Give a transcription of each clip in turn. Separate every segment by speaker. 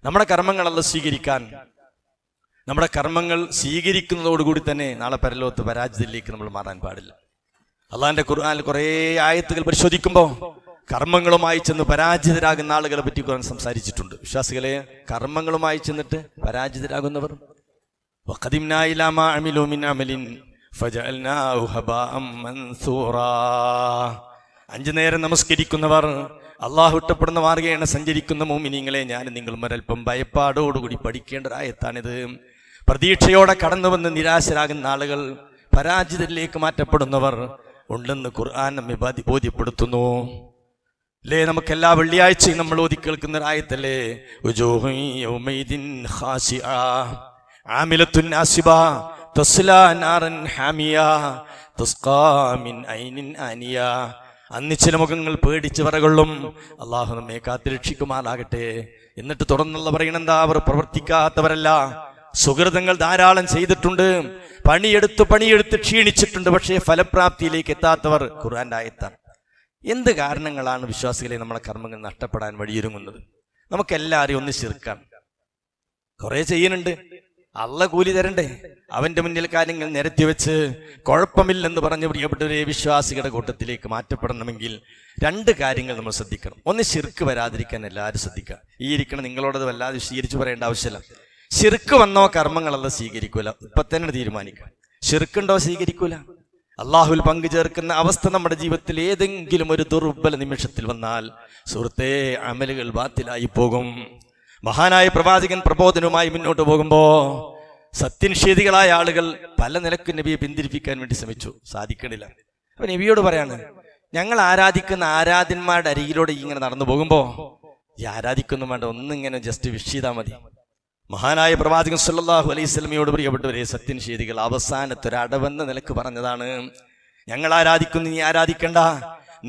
Speaker 1: നമ്മുടെ കർമ്മങ്ങൾ അല്ലാഹു സ്വീകരിക്കാൻ, നമ്മുടെ കർമ്മങ്ങൾ സ്വീകരിക്കുന്നതോടുകൂടി തന്നെ നാളെ പരലോകത്ത് പരാജയത്തിലേക്ക് നമ്മൾ മാറാൻ പാടില്ല. അള്ളാഹിന്റെ ഖുർആനിൽ കുറേ ആയത്തുകൾ പരിശോധിക്കുമ്പോൾ കർമ്മങ്ങളുമായി ചെന്ന് പരാജിതരാകുന്ന ആളുകളെ പറ്റി ഖുർആൻ സംസാരിച്ചിട്ടുണ്ട്. വിശ്വാസികളെ, കർമ്മങ്ങളുമായി ചെന്നിട്ട് പരാജിതരാകുന്നവർ, വഖദിംനാ ഇലാ മാ അമിലൂ മിൻ അമലിൻ ഫജഅൽനാഹു ഹബാഅൻ മൻസൂറാ. 5 നേരം നമസ്കരിക്കുന്നവർ, അള്ളാഹു ഇഷ്ടപ്പെടുന്ന മാർഗ്ഗേണ സഞ്ചരിക്കുന്ന മുഅ്മിനീങ്ങളെ, ഞാൻ നിങ്ങൾ ഒരൽപ്പം ഭയപ്പാടോടുകൂടി പഠിക്കേണ്ട ഒരു ആയത്താണിത്. പ്രതീക്ഷയോടെ കടന്നു വന്ന് നിരാശരാകുന്ന ആളുകൾ, പരാജിതരിലേക്ക് മാറ്റപ്പെടുന്നവർ ഉണ്ടെന്ന് ഖുർആൻ നമ്മെ ബോധ്യപ്പെടുത്തുന്നു. അല്ലേ, നമുക്ക് എല്ലാ വെള്ളിയാഴ്ചയും നമ്മൾ ഓതി കേൾക്കുന്ന ഒരു ആയത്തല്ലേ, ഉജൂഹുൻ യൗമൈദിൻ ഖാശിഅ ആമിലത്തുൻ നാസിബ തസ്ലാ നാറൻ ഹാമിയ തുസ്ഖാ മിൻ ഐനിൻ ആനിയ. അന്ന് ചില മുഖങ്ങൾ പേടിച്ച് വരകൊള്ളും. അള്ളാഹു നമ്മെ കാത്തുരക്ഷിക്കുമാറാകട്ടെ. എന്നിട്ട് തുടർന്നുള്ള പറയണെന്താ, അവർ പ്രവർത്തിക്കാത്തവരല്ല, സുഹൃതങ്ങൾ ധാരാളം ചെയ്തിട്ടുണ്ട്, പണിയെടുത്ത് ക്ഷീണിച്ചിട്ടുണ്ട്, പക്ഷേ ഫലപ്രാപ്തിയിലേക്ക് എത്താത്തവർ. ഖുർആന്റെ ആയത്താണ്. എന്ത് കാരണങ്ങളാണ് വിശ്വാസികളെ നമ്മളെ കർമ്മങ്ങൾ നഷ്ടപ്പെടാൻ വഴിയൊരുങ്ങുന്നത്? നമുക്കെല്ലാവരെയും ഒന്ന് ശിർക്കാണ്. കുറെ ചെയ്യുന്നുണ്ട്, അള്ള കൂലി തരണ്ടേ? അവന്റെ മുന്നിൽ കാര്യങ്ങൾ നിരത്തി വെച്ച് കുഴപ്പമില്ലെന്ന് പറഞ്ഞ് പ്രിയപ്പെട്ടവരെ, വിശ്വാസികളുടെ കൂട്ടത്തിലേക്ക് മാറ്റപ്പെടണമെങ്കിൽ 2 കാര്യങ്ങൾ നമ്മൾ ശ്രദ്ധിക്കണം. ഒന്ന്, ശിർക്ക് വരാതിരിക്കാൻ എല്ലാവരും ശ്രദ്ധിക്കുക. ഈ ഇരിക്കണം നിങ്ങളോടത് വല്ലാതെ വിശദീകരിച്ച് പറയേണ്ട ആവശ്യമില്ല. ശിർക്ക് വന്നോ കർമ്മങ്ങളല്ല സ്വീകരിക്കൂല. ഇപ്പൊ തന്നെ തീരുമാനിക്കുക. ശിർക്കുണ്ടോ? സ്വീകരിക്കൂല. അള്ളാഹുൽ പങ്കു ചേർക്കുന്ന അവസ്ഥ നമ്മുടെ ജീവിതത്തിൽ ഏതെങ്കിലും ഒരു ദുർബല നിമിഷത്തിൽ വന്നാൽ സുഹൃത്തേ, അമലുകൾ ബാത്തിലായി പോകും. മഹാനായ പ്രവാചകൻ പ്രബോധനവുമായി മുന്നോട്ട് പോകുമ്പോ സത്യനിഷേധികളായ ആളുകൾ പല നിലക്ക് നബിയെ പിന്തിരിപ്പിക്കാൻ വേണ്ടി ശ്രമിച്ചു, സാധിക്കണില്ല. അപ്പൊ നബിയോട് പറയാണ്, ഞങ്ങൾ ആരാധിക്കുന്ന ആരാധന്മാരുടെ അരികിലൂടെ ഇങ്ങനെ നടന്നു പോകുമ്പോ ഈ ആരാധിക്കൊന്നും വേണ്ട, ഒന്നിങ്ങനെ ജസ്റ്റ് വിഷ് ചെയ്താൽ മതി. മഹാനായ പ്രവാചകൻ സല്ലല്ലാഹു അലൈഹി വസല്ലമയോട് പ്രിയപ്പെട്ടവരെ, സത്യനിഷേധികൾ അവസാനത്തൊരടവെന്ന നിലക്ക് പറഞ്ഞതാണ്, ഞങ്ങൾ ആരാധിക്കുന്നു, നീ ആരാധിക്കണ്ട.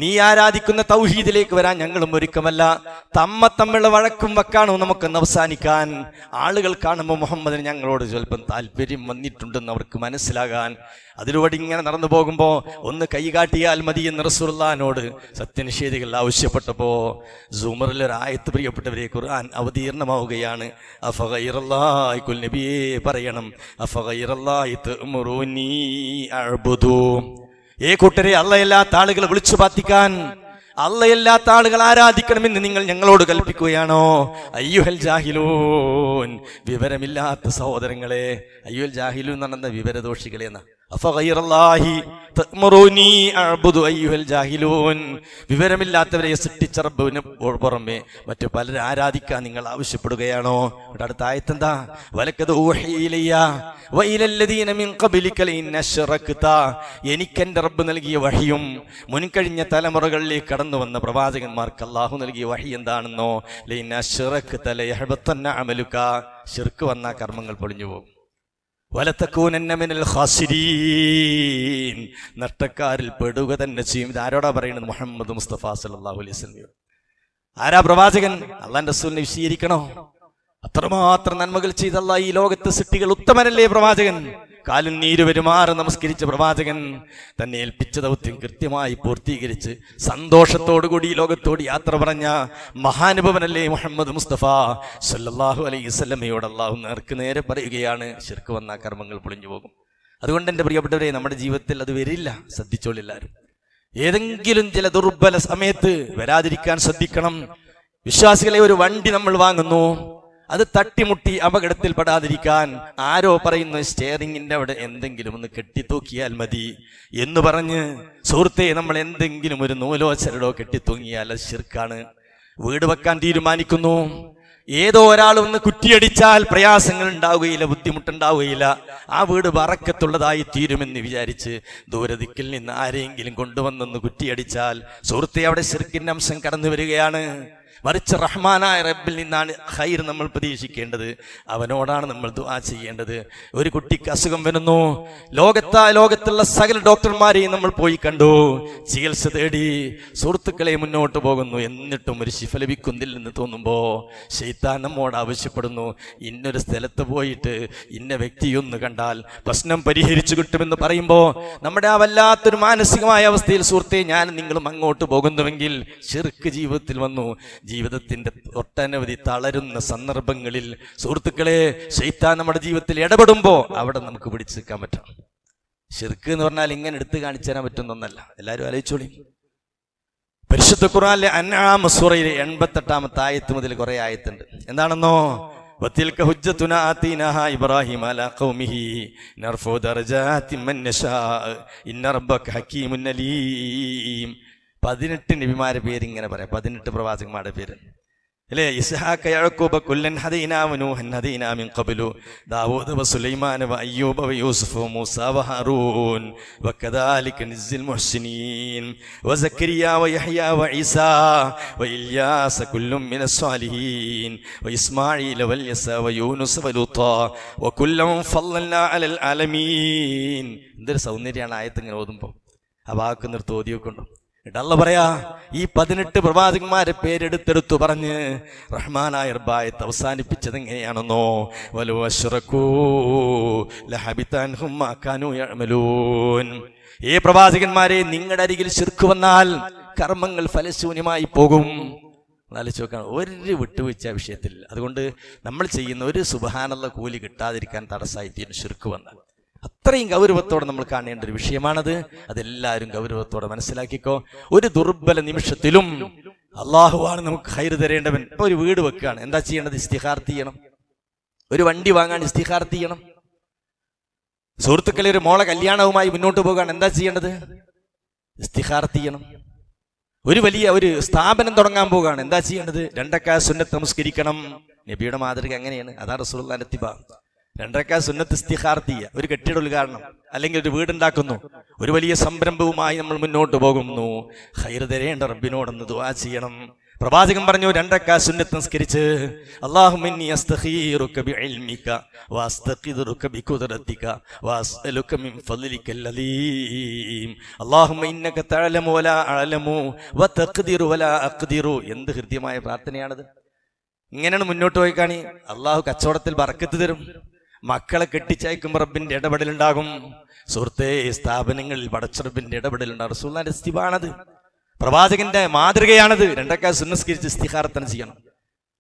Speaker 1: നീ ആരാധിക്കുന്ന തൗഹീദിലേക്ക് വരാൻ ഞങ്ങളും ഒരുക്കമല്ല. തമ്മിലുള്ള വഴക്കും വക്കാണോ നമുക്കൊന്ന് അവസാനിക്കാൻ. ആളുകൾ കാണുമ്പോൾ മുഹമ്മദിന് ഞങ്ങളോട് സ്വല്പം താല്പര്യം വന്നിട്ടുണ്ടെന്ന് അവർക്ക് മനസ്സിലാകാൻ. അതിലൂടെ ഇങ്ങനെ നടന്നു പോകുമ്പോ ഒന്ന് കൈകാട്ടിയാൽ മതി എന്ന് റസൂലുള്ളാഹിനോട് സത്യനിഷേധികൾ ആവശ്യപ്പെട്ടപ്പോ സൂമറിലൊരായത്ത് പ്രിയപ്പെട്ടവരെ ഖുർആൻ അവതീർണമാവുകയാണ്. അഫഗൈറല്ലാഹി കുൽ നബിയേ പറയണം, അഫഗൈറല്ലാഹി തഅ്മുറൂനി അഅ്ബുദു. കൂട്ടരെ, അള്ളയല്ലാത്ത ആളുകളെ വിളിച്ചു പ്രാർത്ഥിക്കാൻ, അള്ളയല്ലാത്ത ആളുകൾ ആരാധിക്കണമെന്ന് നിങ്ങൾ ഞങ്ങളോട് കൽപ്പിക്കുകയാണോ? അയ്യുഹൽ ജാഹിലൂൻ, വിവരമില്ലാത്ത സഹോദരങ്ങളെ. അയ്യുഹൽ ജാഹിലൂൻ എന്ന് പറഞ്ഞ വിവരദോഷികളെ എന്നാ. അഫഗൈറല്ലാഹി തഅ്മുറൂനി അഅ്ബുദു അയ്യുഹൽ ജാഹിലൂൻ, വിവരമില്ലാത്തവരെ സൃഷ്ടിച്ച റബ്ബിന് പുറമെ മറ്റു പലരെ ആരാധിക്കാൻ നിങ്ങൾ ആവശ്യപ്പെടുകയാണോ? അടുത്ത ആയത്തെന്താ? വലഖദ് ഊഹിയ ഇലയ്യ വഇലല്ലദീന മിൻ ഖബ്ലിക ലഇൻ അശ്റക്ത. എനിക്കെന്റെ റബ്ബ് നൽകിയ വഹിയും മുൻകഴിഞ്ഞ തലമുറകളിലേക്ക് കടന്നു വന്ന പ്രവാചകന്മാർക്ക് അല്ലാഹു നൽകിയ വഹി എന്താണെന്നോ? ലഇൻ അശ്റക്ത ലയഹ്ബതന്ന അമലുക. ശിർക്ക് വന്ന കർമ്മങ്ങൾ പൊളിഞ്ഞു പോകും. വലതകൂനന്ന മിനൽ ഖാസിരീൻ, നഷ്ടക്കാരിൽ പെടുക തന്നെ ചെയ്യും. ഇത് ആരോടാ പറയുന്നത്? മുഹമ്മദ് മുസ്തഫ സല്ലല്ലാഹു അലൈഹി വസല്ലം. ആരാ പ്രവാചകൻ? അള്ളാന്റെ റസൂലിനെ വിശദീകരിക്കണോ? അത്രമാത്രം നന്മകൾ ചെയ്ത അല്ലാഹ് ഈ ലോകത്തെ സൃഷ്ടികൾ ഉത്തമനല്ലേ പ്രവാചകൻ? കാലിൽ നീര് പെരുമാറി നമസ്കരിച്ച പ്രവാചകൻ തന്നെ ഏൽപ്പിച്ച ദൗത്യം കൃത്യമായി പൂർത്തീകരിച്ച് സന്തോഷത്തോടുകൂടി ലോകത്തോട് യാത്ര പറഞ്ഞ മഹാനുഭവനല്ലേ മുഹമ്മദ് മുസ്തഫ സല്ലല്ലാഹു അലൈഹി വസല്ലമയോട് അല്ലാഹു നേർക്ക് നേരെ പറയുകയാണ്, ശിർക്ക് വന്ന കർമ്മങ്ങൾ പൊളിഞ്ഞു പോകും. അതുകൊണ്ട് എൻ്റെ പ്രിയപ്പെട്ടവരെ, നമ്മുടെ ജീവിതത്തിൽ അത് വരില്ല. ശ്രദ്ധിച്ചോളെല്ലാവരും. ഏതെങ്കിലും ചില ദുർബല സമയത്ത് വരാതിരിക്കാൻ ശ്രദ്ധിക്കണം. വിശ്വാസികളെ, ഒരു വണ്ടി നമ്മൾ വാങ്ങുന്നു, അത് തട്ടിമുട്ടി അപകടത്തിൽ പെടാതിരിക്കാൻ ആരോ പറയുന്നു സ്റ്റിയറിംഗിന്റെ അവിടെ എന്തെങ്കിലും ഒന്ന് കെട്ടിത്തൂക്കിയാൽ മതി എന്ന് പറഞ്ഞ് സുഹൃത്തെ, നമ്മൾ എന്തെങ്കിലും ഒരു നൂലോ ചരടോ കെട്ടിത്തൂങ്ങിയാൽ അത് ശിർക്കാണ്. വീട് വെക്കാൻ തീരുമാനിക്കുന്നു, ഏതോ ഒരാൾ ഒന്ന് കുറ്റിയടിച്ചാൽ പ്രയാസങ്ങൾ ഉണ്ടാവുകയില്ല, ബുദ്ധിമുട്ടുണ്ടാവുകയില്ല, ആ വീട് ബറക്കത്തുള്ളതായി തീരുമെന്ന് വിചാരിച്ച് ദൂരദിക്കിൽ നിന്ന് ആരെങ്കിലും കൊണ്ടുവന്നൊന്ന് കുറ്റിയടിച്ചാൽ സുഹൃത്തെ, അവിടെ ശിർക്കിന്റെ അംശം കടന്നു വരികയാണ്. മറിച്ച് റഹ്മാനായ റബ്ബിൽ നിന്നാണ് ഖൈർ നമ്മൾ പ്രതീക്ഷിക്കേണ്ടത്. അവനോടാണ് നമ്മൾ ദുആ ചെയ്യേണ്ടത്. ഒരു കുട്ടിക്ക് അസുഖം വരുന്നു, ലോകത്തുള്ള സകല ഡോക്ടർമാരെയും നമ്മൾ പോയി കണ്ടു, ചികിത്സ തേടി, സുഹൃത്തുക്കളെ മുന്നോട്ട് പോകുന്നു. എന്നിട്ടും ഒരു ശിഫ ലഭിക്കുന്നില്ലെന്ന് തോന്നുമ്പോ ശൈത്താൻ നമ്മോട് ആവശ്യപ്പെടുന്നു, ഇന്നൊരു സ്ഥലത്ത് പോയിട്ട് ഇന്ന വ്യക്തിയൊന്ന് കണ്ടാൽ പ്രശ്നം പരിഹരിച്ചു കിട്ടുമെന്ന് പറയുമ്പോ നമ്മുടെ ആ വല്ലാത്തൊരു മാനസികമായ അവസ്ഥയിൽ സുഹൃത്തെ, ഞാൻ നിങ്ങളും അങ്ങോട്ട് പോകുന്നുവെങ്കിൽ ശിർക്ക് ജീവിതത്തിൽ വന്നു. ജീവിതത്തിന്റെ ഒട്ടനവധി തളരുന്ന സന്ദർഭങ്ങളിൽ സുഹൃത്തുക്കളെ ശൈത്താൻ നമ്മുടെ ജീവിതത്തിൽ ഇടപെടുമ്പോൾ അവിടെ നമുക്ക് പിടിച്ചു നിൽക്കാൻ പറ്റണം. ശിർക്ക് എന്ന് പറഞ്ഞാൽ ഇങ്ങനെ എടുത്തു കാണിച്ചു തരാൻ പറ്റുന്നൊന്നല്ല. എല്ലാവരും ആലോചിച്ചോളി. പരിശുദ്ധ ഖുർആനിലെ അൻആം സൂറയിലെ 88-ാമത്തെ ആയത്ത് മുതൽ കുറെ ആയത്തുണ്ട്. എന്താണെന്നോ, വതിൽക ഹുജ്ജതുനാ ആതീനാഹാ ഇബ്രാഹിമ അലാ ഖൗമിഹി നർഫഉ ദറജാതി മൻ നശാ ഇന്ന റബ്ബക ഹകീമുൻ അലീം. 18 നബിമാരുടെ പേര് ഇങ്ങനെ പറയാം, 18 പ്രവാചകന്മാരുടെ പേര് അല്ലേ? ഇസ്ഹാഖ യഅഖൂബ കുല്ലൻ ഹദീനാ വനൂഹൻ ഹദീനാ മിൻ ഖബ്ലു ദാവൂദ വസുലൈമാന വഅയ്യൂബ വയൂസുഫ വമൂസ വഹാറൂൻ വകദാലിക നസ്ൽ മുഹ്സിനീൻ വസക്കരിയ വയഹ്യ വഈസാ വഇല്യാസ കുല്ലും മിനസ് സാലിഹീൻ വഇസ്മാഈല വൽയസ വയൂനുസ വലൂത്ത വകുല്ലൻ ഫളൽനാ അലൽ ആലമീൻ. എന്തൊരു സൗന്ദര്യമാണ് ആയത്ത് ഇങ്ങനെ ഓതുമ്പോൾ. ആ വാക്ക് നിർത്തി ഓതിയൊക്കെയുണ്ടോ? അല്ലാഹു പറയാ, ഈ 18 പ്രവാചകന്മാരെ പേരെടുത്തെടുത്തു പറഞ്ഞ് റഹ്മാനായ റബ്ബായത്ത് അവസാനിപ്പിച്ചത് എങ്ങനെയാണെന്നോ, വലൗ അശ്റകൂ ലഹബിത അൻഹും മാ കാനൂ യഅമലൂൻ. ഈ പ്രവാചകന്മാരെ, നിങ്ങളുടെ അരികിൽ ശിർക്ക് വന്നാൽ കർമ്മങ്ങൾ ഫലശൂന്യമായി പോകും. ആലോചിച്ച് നോക്കണം, ഒരു വിട്ടുവീഴ്ച വിഷയത്തിൽ. അതുകൊണ്ട് നമ്മൾ ചെയ്യുന്ന ഒരു സുബ്ഹാനല്ലാഹ് കൂലി കിട്ടാതിരിക്കാൻ തടസ്സമായി തീരും ശിർക്ക് വന്നാൽ. അത്രയും ഗൗരവത്തോടെ നമ്മൾ കാണേണ്ട ഒരു വിഷയമാണത്. അതെല്ലാവരും ഗൗരവത്തോടെ മനസ്സിലാക്കിക്കോ. ഒരു ദുർബല നിമിഷത്തിലും അള്ളാഹുവാണ് നമുക്ക് ഖൈർ തരേണ്ടവൻ. ഇപ്പൊ ഒരു വീട് വെക്കുകയാണ്, എന്താ ചെയ്യേണ്ടത്? ഇസ്തിഖാറത്ത് ചെയ്യണം. ഒരു വണ്ടി വാങ്ങാൻ ഇസ്തിഖാറത്ത് ചെയ്യണം. സുഹൃത്തുക്കളെ, ഒരു മോളെ കല്യാണവുമായി മുന്നോട്ട് പോകാൻ എന്താ ചെയ്യേണ്ടത്? ഇസ്തിഖാറത്ത് ചെയ്യണം. ഒരു സ്ഥാപനം തുടങ്ങാൻ പോവുകയാണ്, എന്താ ചെയ്യേണ്ടത്? 2 റക്അത്ത് സുന്നത്ത് നമസ്കരിക്കണം. നബിയുടെ മാതൃക അങ്ങനെയാണ്. അതാ റസൂലുള്ളാഹിന്റെ ഇത്തിബാ. 2 റക്അത്ത് സുന്നത്ത് ഇസ്തിഖാറത്ത് ചെയ്യുക. ഒരു കെട്ടിട ഉദ്ഘാടനം അല്ലെങ്കിൽ ഒരു വീടുണ്ടാക്കുന്നു, ഒരു വലിയ സംരംഭവുമായി നമ്മൾ മുന്നോട്ട് പോകുന്നു, ഖൈർ തരേണ്ട റബ്ബിനോടൊന്ന് ദുആ ചെയ്യണം. പ്രവാചകൻ പറഞ്ഞു, 2 റക്അത്ത് സുന്നത്ത് നിസ്കരിച്ച് അല്ലാഹുമ്മ ഇന്നി അസ്തഖീറുക ബിഇൽമിക വഅസ്തഖിറുക ബിഖുദ്റതിക വഅസ്അലുക മിൻ ഫളിലികൽ അലീം അല്ലാഹുമ്മ ഇന്നക തഅലമു വലാ അഅലമു വതഖ്ദിറു വലാ അഖ്ദിറു. എന്ത് ഹൃദ്യമായ പ്രാർത്ഥനയാണത്! ഇങ്ങനെയാണ് മുന്നോട്ട് പോയി കാണി. അള്ളാഹു കച്ചവടത്തിൽ ബർക്കത്ത് തരും. മക്കളെ കെട്ടിച്ചയക്കുമ്പോൾ റബ്ബിന്റെ ഇടപെടലുണ്ടാകും. സുഹൃത്തേ, സ്ഥാപനങ്ങളിൽ പടച്ചറബിന്റെ ഇടപെടലുണ്ടാകും. റസൂലുള്ളാഹിന്റെ ഇസ്തിബാണത്, പ്രവാചകന്റെ മാതൃകയാണത്. 2 റക്അത്ത് സുന്നത്ത് നിസ്കരിച്ച് ഇസ്തിഖാറത്ത് ചെയ്യണം.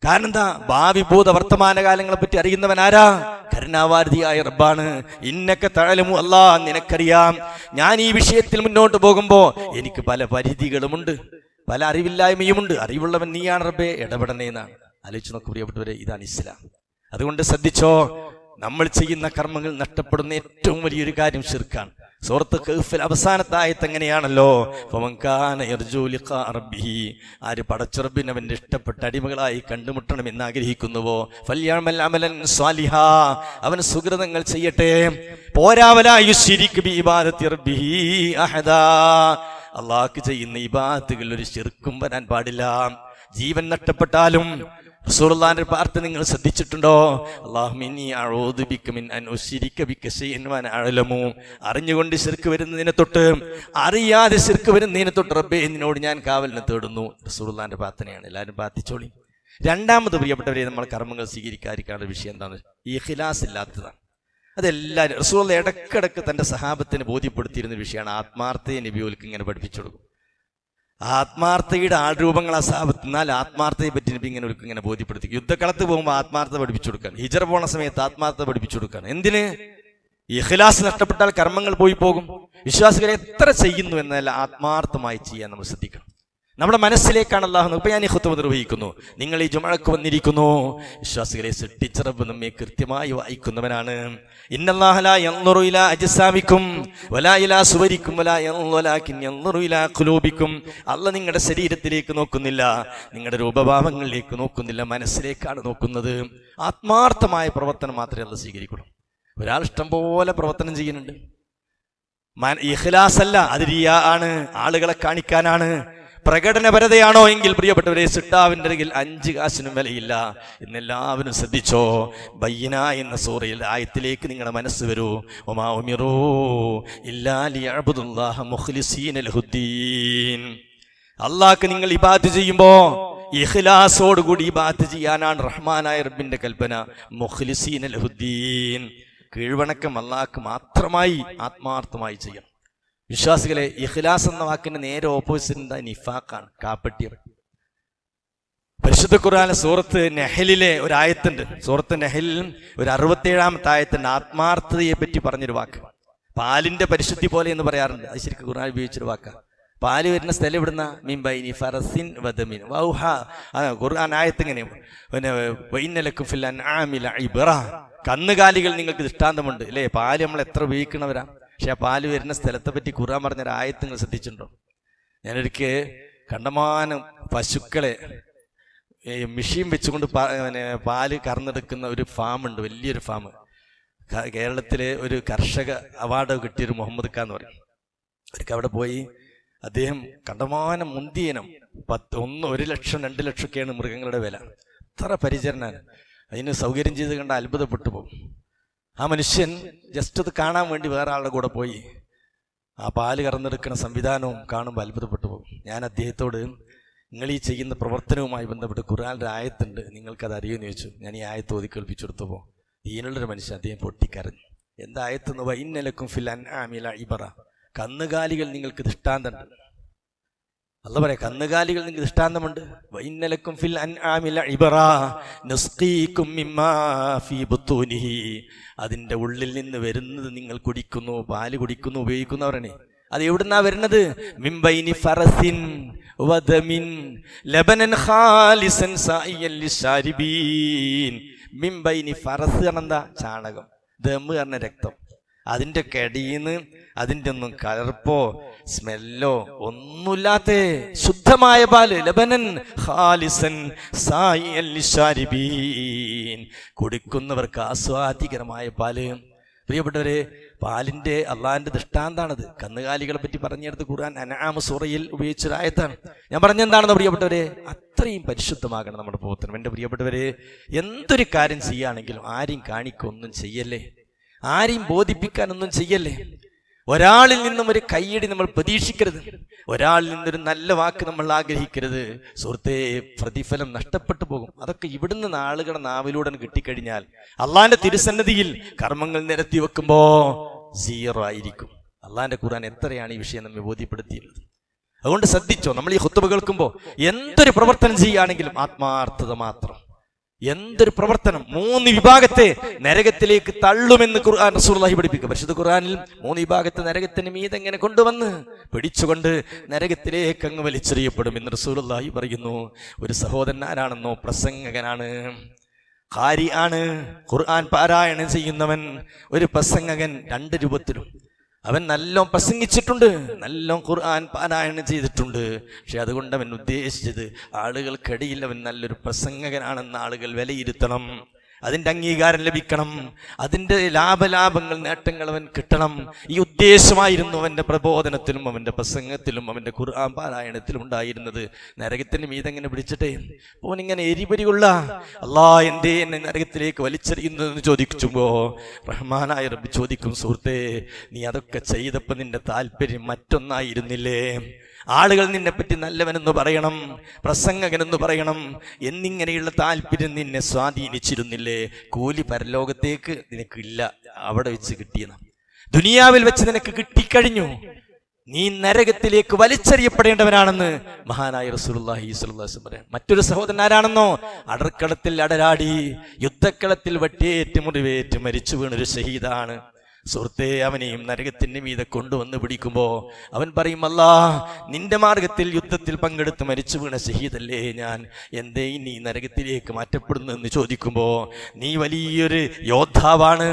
Speaker 1: കാരണം എന്താ? ഭാവി ഭൂത വർത്തമാന കാലങ്ങളെ പറ്റി അറിയുന്നവൻ ആരാ? കരുണാവാരിധിയായ റബ്ബാണ്. ഇന്നക തഅലമു, അല്ലാഹ് നിനക്കറിയാം, ഞാൻ ഈ വിഷയത്തിൽ മുന്നോട്ട് പോകുമ്പോ എനിക്ക് പല പരിധികളുമുണ്ട്, പല അറിവില്ലായ്മയുമുണ്ട്. അറിവുള്ളവൻ നീയാണ് റബ്ബേ, ഇടപെടണേന്നാണ്. ആലോചിച്ച് നോക്കൂ പ്രിയപ്പെട്ടവരെ, ഇതാണ് ഇസ്ലാം. അതുകൊണ്ട് ശ്രദ്ധിച്ചോ, നമ്മൾ ചെയ്യുന്ന കർമ്മങ്ങൾ നഷ്ടപ്പെടുന്ന ഏറ്റവും വലിയൊരു കാര്യം ശിർക്കാണ്. സൂറത്ത് കഹ്ഫിൽ അവസാനത്തെ ആയത്ത് എങ്ങനെയാണല്ലോ, ഫമൻകാന യർജു ലിഖാ റബ്ബിഹി, ആര് പടച്ചറബിനെ അവന്റെ ഇഷ്ടപ്പെട്ട അടിമകളായി കണ്ടുമുട്ടണം എന്ന് ആഗ്രഹിക്കുന്നുവോ, ഫൽയഅമൽ അമലൻ സ്വാലിഹാ, അവൻ സുകൃതങ്ങൾ ചെയ്യട്ടെ. പോരാ, വലാ യുശ്രിക് ബി ഇബാദത്തി റബ്ബിഹി അഹദാ, അള്ളാഹ്ക്ക് ചെയ്യുന്ന ഇബാദത്തുകളിൽ ഒരു ശിർക്കും വരാൻ പാടില്ല. ജീവൻ നഷ്ടപ്പെട്ടാലും റസൂലുള്ളാഹിന്റെ പ്രാർത്ഥന നിങ്ങൾ ശ്രദ്ധിച്ചിട്ടുണ്ടോ? അല്ലാഹുമ്മ ഇന്നി അഊദു ബിക മിൻ അൻ ഉശ്രിക ബിക ശൈഅൻ വഅന അഅലമു, അറിഞ്ഞുകൊണ്ട് ശിർക്ക് വരുന്നതിനെ തൊട്ട് അറിയാതെ ശിർക്ക് വരുന്നതിനെ തൊട്ട് റബ്ബേ നിന്നോട് ഞാൻ കാവലിനെ തേടുന്നു. റസൂലുള്ളാഹിന്റെ പ്രാർത്ഥനയാണ്. എല്ലാവരും പ്രാർത്ഥിച്ചോളി. രണ്ടാമത് പ്രിയപ്പെട്ടവരെ, നമ്മൾ കർമ്മങ്ങൾ സ്വീകരിക്കാതിരിക്കാനുള്ള വിഷയം എന്താണ്? ഈ ഇഖ്ലാസ് ഇല്ലാത്തതാണ്. അതെല്ലാവരും റസൂലുള്ളാഹി ഇടക്കിടക്ക് തന്റെ സഹാബത്തിന് ബോധ്യപ്പെടുത്തിയിരുന്ന വിഷയമാണ്. ആത്മാർത്ഥയെ നബിയോൽക്ക് ഇങ്ങനെ പഠിപ്പിച്ചു കൊടുക്കും. ആത്മാർത്ഥയുടെ ആൾരൂപങ്ങൾ അസാപത്തിനാൽ ആത്മാർത്ഥയെ പറ്റി നബി ഇങ്ങനെ ബോധ്യപ്പെടുത്തി. യുദ്ധക്കളത്ത് പോകുമ്പോൾ ആത്മാർത്ഥത പഠിപ്പിച്ചു കൊടുക്കാൻ, ഹിജറ പോണ സമയത്ത് ആത്മാർത്ഥത പഠിപ്പിച്ചു കൊടുക്കാൻ. എന്തിന്? ഇഖ്ലാസ് നഷ്ടപ്പെട്ടാൽ കർമ്മങ്ങൾ പോയി പോകും. വിശ്വാസികളെ എത്ര ചെയ്യുന്നു എന്നല്ല, ആത്മാർത്ഥമായി ചെയ്യാൻ നമ്മൾ ശ്രദ്ധിക്കണം. നമ്മുടെ മനസ്സിലേക്കാണ് അല്ലാഹു. ഇപ്പൊ ഞാൻ ഈ ഖുത്ബ നിർവഹിക്കുന്നു, നിങ്ങൾ ഈ ജുമഅക്ക് വന്നിരിക്കുന്നു. വിശ്വാസികളെ സൃഷ്ടിച്ച റബ്ബ് നമ്മെ കൃത്യമായി വായിക്കുന്നവനാണ്. ഇന്നല്ലാഹ ലാ യൻദുറു ഇലാ അജ്സാമിക്കും വലാ ഇലാ സുവരിക്കും വലാകിൻ യൻദുറു ഇലാ ഖുലൂബിക്കും. അല്ലാഹ് നിങ്ങളുടെ ശരീരത്തിലേക്ക് നോക്കുന്നില്ല, നിങ്ങളുടെ രൂപഭാവങ്ങളിലേക്ക് നോക്കുന്നില്ല, മനസ്സിലേക്കാണ് നോക്കുന്നത്. ആത്മാർത്ഥമായ പ്രവർത്തനം മാത്രമേ അല്ലാഹ് സ്വീകരിക്കുള്ളൂ. ഒരാൾ ഇഷ്ടം പോലെ പ്രവർത്തനം ചെയ്യുന്നുണ്ട്, ഇഖ്ലാസ് അല്ല, അത് റിയാ ആണ്, ആളുകളെ കാണിക്കാനാണ്. പ്രകടനപരതയാണോ എങ്കിൽ പ്രിയപ്പെട്ടവരെ, സിട്ടാവിന്റെ അരികിൽ 5 കാശിനും വിലയില്ല. എന്നെല്ലാവരും ശ്രദ്ധിച്ചോ. ബയ്യന എന്ന സൂറയിൽ ആയത്തിലേക്ക് നിങ്ങളുടെ മനസ്സ് വരൂ. വമാ ഉമിറൂ ഇല്ലാ ലിയഅബ്ദുല്ലാഹ മുഖ്ലിസീന ലഹുദ്ദീൻ. അല്ലാഹ്ക്ക് നിങ്ങൾ ഇബാദത്ത് ചെയ്യുമ്പോ ഇഖ്ലാസോടുകൂടി ഇബാദത്ത് ചെയ്യാനാണ് റഹ്മാനായ റബ്ബിന്റെ കൽപ്പന. മുഖ്ലിസീന ലഹുദ്ദീൻ, കീഴ്വണക്കം അല്ലാഹ്ക്ക് മാത്രമായി ആത്മാർത്ഥമായി ചെയ്യണം. വിശ്വാസികളെ, ഇഖ്ലാസ് എന്ന വാക്കിന്റെ നേരെ ഓപ്പോസിറ്റ് എന്താ? നിഫാഖാണ്, കാപ്പട്യം. പരിശുദ്ധ ഖുർആൻ സൂറത്ത് നെഹലിലെ ഒരു ആയത്തുണ്ട്. സൂറത്ത് നെഹലിൽ ഒരു 67-ാമത്തെ ആയത്തിന്റെ ആത്മാർത്ഥതയെ പറ്റി പറഞ്ഞൊരു വാക്ക്. പാലിന്റെ പരിശുദ്ധി പോലെ എന്ന് പറയാറുണ്ട്. അത് ശരിക്കും ഖുർആൻ ഉപയോഗിച്ചൊരു വാക്കാണ്. പാല് വരുന്ന സ്ഥലം ഇവിടുന്ന മീൻബൈനി ഫറസിൻ വദമിൻ വൗഹ. ഖുർആൻ ആയത്ത് ഇങ്ങനെ പിന്നെ വൈന്നലക്കും ഫിൽ അൻആമില ഇബ്റ. കന്നുകാലികൾ നിങ്ങൾക്ക് ദൃഷ്ടാന്തമുണ്ട് അല്ലേ? പാല് നമ്മൾ എത്ര ഉപയോഗിക്കണവരാ. പക്ഷെ ആ പാല് വരുന്ന സ്ഥലത്തെ പറ്റി ഖുർആൻ പറഞ്ഞൊരു ആയത്ത് നിങ്ങൾ ശ്രദ്ധിച്ചിട്ടുണ്ടോ? ഞാനൊരിക്കൽ കണ്ടമാനം പശുക്കളെ മെഷീൻ വെച്ചുകൊണ്ട് പാല് കറന്നെടുക്കുന്ന ഒരു ഫാമുണ്ട്, വലിയൊരു ഫാം. കേരളത്തിലെ ഒരു കർഷക അവാർഡ് കിട്ടിയൊരു മുഹമ്മദ് ഖാൻ എന്ന് പറയും. അവർക്ക് അവിടെ പോയി അദ്ദേഹം കണ്ടമാനം മുന്തിയനം 1 ലക്ഷം 2 ലക്ഷമൊക്കെയാണ് മൃഗങ്ങളുടെ വില. അത്ര പരിചരണമാണ്. അതിന് സൗകര്യം ചെയ്ത് കണ്ട അത്ഭുതപ്പെട്ടു പോകും. ആ മനുഷ്യൻ ജസ്റ്റ് അത് കാണാൻ വേണ്ടി വേറെ ആളുടെ കൂടെ പോയി ആ പാല് കറന്നെടുക്കുന്ന സംവിധാനവും കാണുമ്പോൾ അത്ഭുതപ്പെട്ടു പോകും. ഞാൻ അദ്ദേഹത്തോട് നിങ്ങൾ ഈ ചെയ്യുന്ന പ്രവർത്തനവുമായി ബന്ധപ്പെട്ട് ഖുർആനിലെ ആയത്തുണ്ട്, നിങ്ങൾക്കത് അറിയുമെന്ന് ചോദിച്ചു. ഞാൻ ഈ ആയത്ത് ഓതി കേൾപ്പിച്ചു കൊടുത്തപ്പോൾ ദീനുള്ളൊരു മനുഷ്യൻ അദ്ദേഹം പൊട്ടിക്കരഞ്ഞു. എന്താ ആയത്തെന്ന്? വഇന്നലക്കും ഫിൽ അൻആമില ഇബ്റ. കന്നുകാലികൾ നിങ്ങൾക്ക് ദൃഷ്ടാന്തമുണ്ട്. അല്ലാഹു പറയാ കന്നുകാലികൾ നിങ്ങൾക്ക് ദൃഷ്ടാന്തമുണ്ട്. വഇന്നലക്കും ഫിൽ അൻആമില ഇബ്റ നസ്ഖീകും മിമ്മാ ഫീ ബുത്തൂനിഹി. അതിൻ്റെ ഉള്ളിൽ നിന്ന് വരുന്നത് നിങ്ങൾ കുടിക്കുന്നു, പാല് കുടിക്കുന്നു, ഉപയോഗിക്കുന്നവരാണ്. അത് എവിടുന്നാ വരുന്നത്? മിൻബൈനി ഫറസിൻ വദമിൻ ലബനൻ ഖാലിസൻ സായിയൻ ലിശാരിബീൻ. മിൻബൈനി ഫറസ് എന്താ? ചാണകം. ദം പറഞ്ഞ രക്തം. അതിൻ്റെ കടിയിന്ന് അതിൻ്റെ ഒന്നും കലർപ്പോ സ്മെല്ലോ ഒന്നുമില്ലാത്ത ശുദ്ധമായ പാല്. ലബനൻ ഖാലിസൻ സായിയൻ ലിശാരിബീൻ. കുടിക്കുന്നവർക്ക് ആസ്വാദികരമായ പാല്. പ്രിയപ്പെട്ടവരെ, പാലിന്റെ അള്ളാഹിന്റെ ദൃഷ്ടാന്താണത്. കന്നുകാലികളെ പറ്റി പറഞ്ഞെടുത്ത് ഖുർആൻ അൻആം സൂറയിൽ ഉപയോഗിച്ചൊരായത്താണ്. ഞാൻ പറഞ്ഞെന്താണെന്ന് പ്രിയപ്പെട്ടവരെ, അത്രയും പരിശുദ്ധമാകണം നമ്മുടെ പ്രവർത്തനം. എൻ്റെ പ്രിയപ്പെട്ടവരെ, എന്തൊരു കാര്യം ചെയ്യുകയാണെങ്കിലും ആരെയും കാണിക്കൊന്നും ചെയ്യല്ലേ, ആരെയും ബോധിപ്പിക്കാനൊന്നും ചെയ്യല്ലേ. ഒരാളിൽ നിന്നും ഒരു കയ്യടി നമ്മൾ പ്രതീക്ഷിക്കരുത്. ഒരാളിൽ നിന്നൊരു നല്ല വാക്ക് നമ്മൾ ആഗ്രഹിക്കരുത്. സുഹൃത്തെ, പ്രതിഫലം നഷ്ടപ്പെട്ടു പോകും. അതൊക്കെ ഇവിടുന്ന് ആളുകളുടെ നാവിലൂടെ കിട്ടിക്കഴിഞ്ഞാൽ അള്ളാന്റെ തിരുസന്നിധിയിൽ കർമ്മങ്ങൾ നിരത്തി വെക്കുമ്പോ 0 ആയിരിക്കും. അള്ളാന്റെ ഖുർആൻ എത്രയാണ് ഈ വിഷയം നമ്മെ ബോധ്യപ്പെടുത്തിയിട്ടുള്ളത്. അതുകൊണ്ട് ശ്രദ്ധിച്ചോ, നമ്മൾ ഈ ഖുത്ബ കേൾക്കുമ്പോൾ എന്തൊരു പ്രവർത്തനം ചെയ്യുകയാണെങ്കിലും ആത്മാർത്ഥത മാത്രം. എന്തൊരു പ്രവർത്തനം 3 വിഭാഗത്തെ നരകത്തിലേക്ക് തള്ളുമെന്ന് ഖുർആൻ റസൂലുള്ളാഹി പഠിപ്പിക്കുക. പരിശുദ്ധ ഖുർആനിൽ 3 വിഭാഗത്തെ നരകത്തിന് മീതെ എങ്ങനെ കൊണ്ടുവന്ന് പിടിച്ചുകൊണ്ട് നരകത്തിലേക്ക് അങ്ങ് വലിച്ചെറിയപ്പെടും എന്ന് റസൂലുള്ളാഹി പറയുന്നു. ഒരു സഹോദരൻ ആരാണെന്നോ? പ്രസംഗകനാണ്, ഖാരി ആണ്, ഖുർആൻ പാരായണം ചെയ്യുന്നവൻ, ഒരു പ്രസംഗകൻ. 2 രൂപത്തിലും അവൻ നല്ലോണം പ്രസംഗിച്ചിട്ടുണ്ട്, നല്ലോണം ഖുർആൻ പാരായണം ചെയ്തിട്ടുണ്ട്. പക്ഷെ അതുകൊണ്ട് അവൻ ഉദ്ദേശിച്ചത് ആളുകൾക്കിടയിൽ അവൻ നല്ലൊരു പ്രസംഗകനാണെന്ന് ആളുകൾ വിലയിരുത്തണം, അതിൻ്റെ അംഗീകാരം ലഭിക്കണം, അതിൻ്റെ ലാഭങ്ങൾ നേട്ടങ്ങൾ അവൻ കിട്ടണം. ഈ ഉദ്ദേശമായിരുന്നു അവൻ്റെ പ്രബോധനത്തിലും അവൻ്റെ പ്രസംഗത്തിലും അവൻ്റെ ഖുർആൻ പാരായണത്തിലും ഉണ്ടായിരുന്നത്. നരകത്തിന് മീതെങ്ങനെ പിടിച്ചിട്ടേ ഓനിങ്ങനെ എരിപരിയുള്ള എന്നെ നരകത്തിലേക്ക് വലിച്ചെറിയുന്നതെന്ന് ചോദിക്കുമ്പോ റഹ്മാനായ റബ്ബ് ചോദിക്കും, സുഹൃത്തേ, നീ അതൊക്കെ ചെയ്തപ്പോൾ നിന്റെ താല്പര്യം മറ്റൊന്നായിരുന്നില്ലേ? ആളുകൾ നിന്നെപ്പറ്റി നല്ലവനെന്ന് പറയണം, പ്രസംഗകനെന്ന് പറയണം എന്നിങ്ങനെയുള്ള താല്പര്യം നിന്നെ സ്വാധീനിച്ചിരുന്നില്ലേ? കൂലി പരലോകത്തേക്ക് നിനക്കില്ല, അവിടെ വെച്ച് കിട്ടിയെന്ന്. ദുനിയാവിൽ വെച്ച് നിനക്ക് കിട്ടിക്കഴിഞ്ഞു. നീ നരകത്തിലേക്ക് വലിച്ചെറിയപ്പെടേണ്ടവനാണെന്ന് മഹാനായ റസൂലുള്ളാഹി സ്വല്ലല്ലാഹു അലൈഹി വസല്ലം പറയാം. മറ്റൊരു സഹോദരൻ ആരാണെന്നോ? അടർക്കളത്തിൽ അടരാടി യുദ്ധക്കളത്തിൽ വെട്ടേറ്റ് മുറിവേറ്റ് മരിച്ചു വീണൊരു ഷഹീദാണ്. സുഹൃത്തെ, അവനെയും നരകത്തിന് മീതെ കൊണ്ടുവന്ന് പിടിക്കുമ്പോ അവൻ പറയും, അല്ലാ, നിന്റെ മാർഗത്തിൽ യുദ്ധത്തിൽ പങ്കെടുത്ത് മരിച്ചു വീണ ഷഹീദല്ലേ ഞാൻ, എന്തേ ഇനി നരകത്തിലേക്ക് മാറ്റപ്പെടുന്നു എന്ന് ചോദിക്കുമ്പോ, നീ വലിയൊരു യോദ്ധാവാണ്,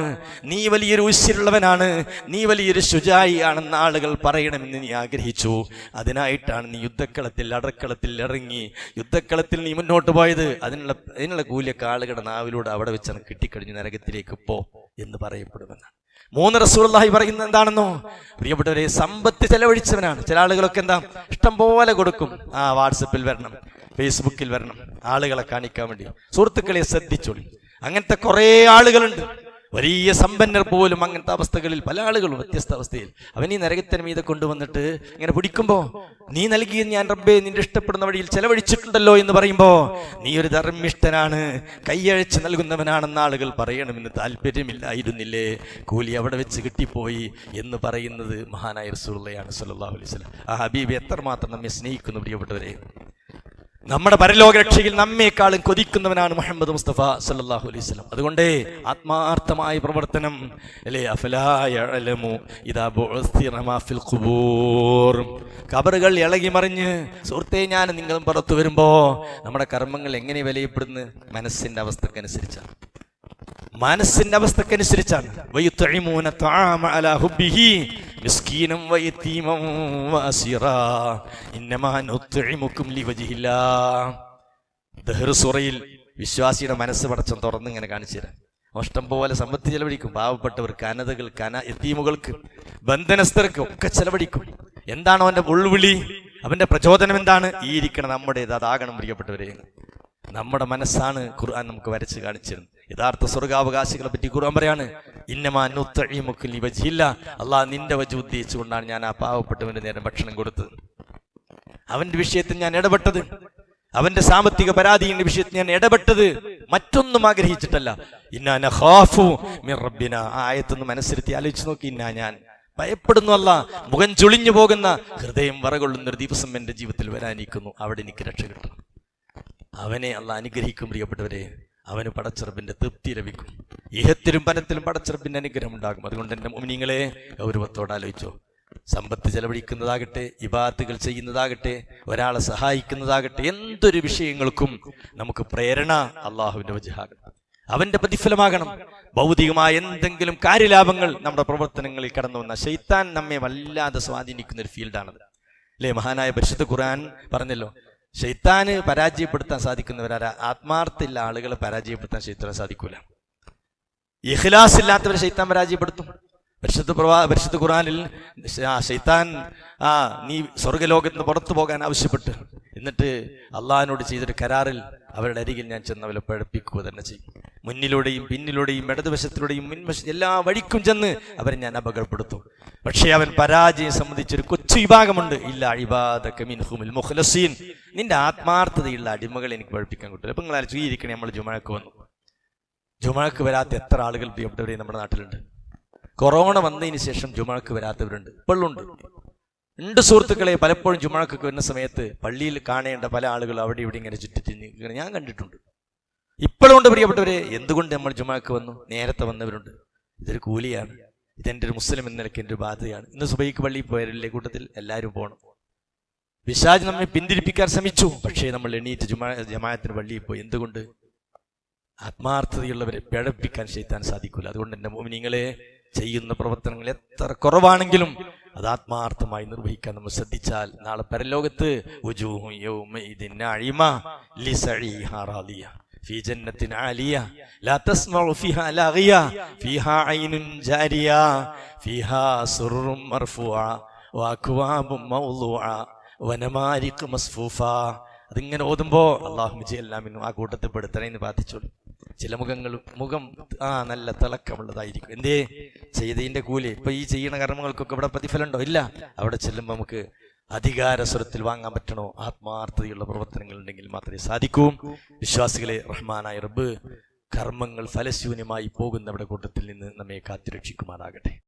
Speaker 1: നീ വലിയൊരു ഉശിരുള്ളവനാണ്, നീ വലിയൊരു ശുജായി ആണെന്ന് ആളുകൾ പറയണമെന്ന് നീ ആഗ്രഹിച്ചു. അതിനായിട്ടാണ് നീ യുദ്ധക്കളത്തിൽ അടർക്കളത്തിൽ ഇറങ്ങി യുദ്ധക്കളത്തിൽ നീ മുന്നോട്ട് പോയത്. അതിനുള്ള കൂലിയൊക്കെ ആളുകളുടെ നാവിലൂടെ അവിടെ വെച്ചാണ് കിട്ടിക്കഴിഞ്ഞു, നരകത്തിലേക്ക് പോ എന്ന് പറയപ്പെടുമെന്നാണ്. 3 റസൂലുള്ളാഹി പറയുന്നത് എന്താണെന്നോ? പ്രിയപ്പെട്ടവരെ, സമ്പത്ത് ചെലവഴിച്ചവനാണ്. ചില ആളുകളൊക്കെ എന്താ ഇഷ്ടം പോലെ കൊടുക്കും. വാട്സപ്പിൽ വരണം, ഫേസ്ബുക്കിൽ വരണം, ആളുകളെ കാണിക്കാൻ വേണ്ടി. സുഹൃത്തുക്കളെ, ശ്രദ്ധിച്ചോളി, അങ്ങനത്തെ കുറേ ആളുകളുണ്ട്. വലിയ സമ്പന്നർ പോലും അങ്ങനത്തെ അവസ്ഥകളിൽ, പല ആളുകളും വ്യത്യസ്ത അവസ്ഥയിൽ. അവൻ ഈ നരകത്തിന് മീതെ കൊണ്ടുവന്നിട്ട് ഇങ്ങനെ പിടിക്കുമ്പോ, നീ നൽകിയ ഞാൻ റബ്ബേ നിന്റെ ഇഷ്ടപ്പെടുന്ന വഴിയിൽ ചെലവഴിച്ചിട്ടുണ്ടല്ലോ എന്ന് പറയുമ്പോ, നീ ഒരു ധർമ്മിഷ്ഠനാണ്, കൈയഴിച്ച് നൽകുന്നവനാണെന്ന് ആളുകൾ പറയണമെന്ന് താല്പര്യമില്ലായിരുന്നില്ലേ? കൂലി അവിടെ വെച്ച് കിട്ടിപ്പോയി എന്ന് പറയുന്നത് മഹാനായ റസൂലുള്ളാഹി സ്വല്ലല്ലാഹു അലൈഹി വസല്ലം. ആ ഹബീബ് എത്രമാത്രം നമ്മെ സ്നേഹിക്കുന്നു പ്രിയപ്പെട്ടവരെ. നമ്മുടെ പരലോക രക്ഷയിൽ നമ്മെക്കാളും കൊതിക്കുന്നവനാണ് മുഹമ്മദ് മുസ്തഫ സല്ലല്ലാഹു അലൈഹി വസല്ലം. അതുകൊണ്ട് ആത്മാർത്ഥമായ പ്രവർത്തനം അല്ലേ. അഫലാ യഅലമു ഇദാ ബുഇസ്തിറ മാ ഫിൽ ഖുബൂർ. ഖബറുകൾ ഇളകി മറിഞ്ഞ് സുഹൃത്തേ ഞാൻ നിങ്ങളും പുറത്തു വരുമ്പോ നമ്മുടെ കർമ്മങ്ങൾ എങ്ങനെ വിലയപ്പെടുന്നു? മനസ്സിന്റെ അവസ്ഥക്കനുസരിച്ചാണ്. മനസ്സിന്റെ അവസ്ഥക്കനുസരിച്ചാണ്. വയുത്ഇമൂന തആമ അലാ ഹുബ്ബിഹി മിസ്കീനം വയതീമം വഅസിറാ ഇന്നമാ നുത്ഇമുകും ലിവജ്ഹില്ലാഹ്. ദഹ്ർ സൂറയിൽ വിശ്വാസിയുടെ മനസ്സ് പടച്ചൻ തുറന്ന് ഇങ്ങനെ കാണിച്ചു തരാം. ഇഷ്ടം പോലെ സമ്പത്ത് ചെലവഴിക്കും. പാവപ്പെട്ടവർക്ക്, അനാഥകൾക്ക്, യതീമുകൾക്ക്, ബന്ധനസ്ഥർക്ക് ഒക്കെ ചെലവഴിക്കും. എന്താണ് അവന്റെ ഉൾവിളി? അവന്റെ പ്രചോദനം എന്താണ്? ഈ ഇരിക്കണം നമ്മുടേത് അതാകണം പ്രിയപ്പെട്ടവരെ. നമ്മുടെ മനസ്സാണ് ഖുർആൻ നമുക്ക് വരച്ച് കാണിച്ചിരുന്നത്. യഥാർത്ഥ സ്വർഗാവകാശികളെ പറ്റി ഖുർആൻ പറയാണ്, ഇന്നമാ നുത്ഇമുക ലിവജ്ഹില്ലാഹ്. അല്ലാഹ് നിന്റെ വജ് ഉദ്ദേശിച്ചുകൊണ്ടാണ് ഞാൻ ആ പാവപ്പെട്ടവന്റെ നേരം ഭക്ഷണം കൊടുത്തത്. അവന്റെ വിഷയത്തിൽ ഞാൻ ഇടപെട്ടത്, അവന്റെ സാമ്പത്തിക പരാതിയുടെ വിഷയത്തിൽ ഞാൻ ഇടപെട്ടത് മറ്റൊന്നും ആഗ്രഹിച്ചിട്ടല്ല. ഇന്നാ നഖാഫു മിർ റബ്ബിന. ആ ആയത്തൊന്ന് മനസ്സിരുത്തി ആലോചിച്ച് നോക്കി. ഞാൻ ഭയപ്പെടുന്നു അല്ല, മുഖം ചുളിഞ്ഞു പോകുന്ന, ഹൃദയം വറകൊള്ളുന്ന ഒരു ദിവസം എന്റെ ജീവിതത്തിൽ വരാനിരിക്കുന്നു. അവിടെ എനിക്ക് രക്ഷ കിട്ടണം. അവനെ അള്ളാഹ് അനുഗ്രഹിക്കും പ്രിയപ്പെട്ടവരെ. അവന് പടച്ചറബിന്റെ തൃപ്തി ലഭിക്കും. ഇഹത്തിലും പരത്തിലും പടച്ചറബിന്റെ അനുഗ്രഹം ഉണ്ടാകും. അതുകൊണ്ട് എന്റെ മുഅ്മിനീങ്ങളെ ഗൗരവത്തോടെ ആലോചിച്ചോ. സമ്പത്ത് ചെലവഴിക്കുന്നതാകട്ടെ, ഇബാദത്തുകൾ ചെയ്യുന്നതാകട്ടെ, ഒരാളെ സഹായിക്കുന്നതാകട്ടെ, എന്തൊരു വിഷയങ്ങൾക്കും നമുക്ക് പ്രേരണ അള്ളാഹുവിന്റെ വജ്ഹാകണം, അവന്റെ പ്രതിഫലമാകണം. ഭൗതികമായ എന്തെങ്കിലും കാര്യലാഭങ്ങൾ നമ്മുടെ പ്രവർത്തനങ്ങളിൽ കടന്നു വന്ന ശൈത്താൻ നമ്മെ വല്ലാതെ സ്വാധീനിക്കുന്ന ഒരു ഫീൽഡാണത് അല്ലേ. മഹാനായ പരിശുദ്ധ ഖുർആൻ പറഞ്ഞല്ലോ, ശൈത്താന് പരാജയപ്പെടുത്താൻ സാധിക്കുന്നവരാരാ? ആത്മാർത്ഥമുള്ള ആളുകളെ പരാജയപ്പെടുത്താൻ ശൈത്താൻ സാധിക്കൂല. ഇഖ്ലാസ് ഇല്ലാത്തവരെ ശൈത്താൻ പരാജയപ്പെടുത്തും. പരിശുദ്ധ ഖുർആനിൽ ശൈത്താൻ നീ സ്വർഗലോകത്ത് നിന്ന് പുറത്തു പോകാൻ ആവശ്യപ്പെട്ട്, എന്നിട്ട് അള്ളാഹിനോട് ചെയ്തൊരു കരാറിൽ അവരുടെ അരികിൽ ഞാൻ ചെന്ന് അവരെ പഴപ്പിക്കുക തന്നെ ചെയ്യും. മുന്നിലൂടെയും പിന്നിലൂടെയും ഇടതുവശത്തിലൂടെയും മുൻവശം എല്ലാ വഴിക്കും ചെന്ന് അവരെ ഞാൻ അപകടപ്പെടുത്തും. പക്ഷേ അവൻ പരാജയം സംബന്ധിച്ചൊരു കൊച്ചു വിഭാഗമുണ്ട്. ഇല്ല ഇബാദക മിൻഹുൽ മുഖ്ലസീൻ. നിന്റെ ആത്മാർത്ഥതയുള്ള അടിമകളെ എനിക്ക് പഠിപ്പിക്കാൻ കിട്ടില്ല. ഇപ്പൊ നിങ്ങൾ ചുയിരിക്കണേ, നമ്മൾ ജുമഅക്ക് വന്നു. ജുമഅക്ക് വരാത്ത എത്ര ആളുകൾ പ്രിയപ്പെട്ടവരെ നമ്മുടെ നാട്ടിലുണ്ട്. കൊറോണ വന്നതിന് ശേഷം ജുമഅക്ക് വരാത്തവരുണ്ട്, ഇപ്പോഴുണ്ട്. സുഹൃത്തുക്കളെ, പലപ്പോഴും ജുമഅക്ക് വരുന്ന സമയത്ത് പള്ളിയിൽ കാണേണ്ട പല ആളുകൾ അവിടെ ഇവിടെ ഇങ്ങനെ ചുറ്റിത്തിരിഞ്ഞ് ഞാൻ കണ്ടിട്ടുണ്ട്. ഇപ്പോഴും ഉണ്ട് പ്രിയപ്പെട്ടവരെ. എന്തുകൊണ്ട് നമ്മൾ ജുമഅക്ക് വന്നു? നേരത്തെ വന്നവരുണ്ട്. ഇതൊരു കൂലിയാണ്. ഇതെൻ്റെ ഒരു മുസ്ലിം എന്ന നിലയ്ക്ക് എൻ്റെ ഒരു ബാധ്യതയാണ്. ഇന്ന് സുബഹിക്ക് പള്ളിയിൽ പോയവരില്ലേ കൂട്ടത്തിൽ എല്ലാവരും പോകണം. പിശാച് നമ്മെ പിന്തിരിപ്പിക്കാൻ ശ്രമിച്ചു. പക്ഷേ നമ്മൾ എണീറ്റ് ജമാഅത്തിന് പള്ളിയിൽ പോയി. എന്തുകൊണ്ട്? ആത്മാർത്ഥതയുള്ളവരെ പിഴപ്പിക്കാൻ ശൈത്താൻ സാധിക്കില്ല. അതുകൊണ്ട് എൻ്റെ മുഅ്മിനീങ്ങളെ, ചെയ്യുന്ന പ്രവർത്തനങ്ങൾ എത്ര കുറവാണെങ്കിലും അത് ആത്മാർത്ഥമായി നിർവഹിക്കാൻ നമ്മൾ ശ്രദ്ധിച്ചാൽ നാളെ പരലോകത്ത് في جنة عالية لا تسمع فيها لاغية فيها عين جارية فيها سرر مرفوعة وأكواب موضوعة ونمارق مصفوفة. അതിങ്ങനെ ഓതുമ്പോ അല്ലാഹുമ്മ ജഅൽനാ മിൻഹും, ആ കൂട്ടത്തിൽ പെടുത്തണേന്ന് പ്രാർത്ഥിച്ചോളൂ. ചില മുഖം നല്ല തിളക്കമുള്ളതായിരിക്കും. എന്തേ? ചെയ്തതിന്റെ കൂലി. ഇപ്പൊ ഈ ചെയ്യുന്ന കർമ്മങ്ങൾക്കൊക്കെ ഇവിടെ പ്രതിഫലമുണ്ടോ? ഇല്ല. അവിടെ ചെല്ലുമ്പോൾ നമുക്ക് അധികാരസ്വരത്തിൽ വാങ്ങാൻ പറ്റണോ? ആത്മാർത്ഥതയുള്ള പ്രവർത്തനങ്ങൾ ഉണ്ടെങ്കിൽ മാത്രമേ സാധിക്കൂ. വിശ്വാസികളെ, റഹ്മാനായ റബ്ബ് കർമ്മങ്ങൾ ഫലശൂന്യമായി പോകുന്നവരുടെ കൂട്ടത്തിൽ നിന്ന് നമ്മെ കാത്തുരക്ഷിക്കുമാറാകട്ടെ.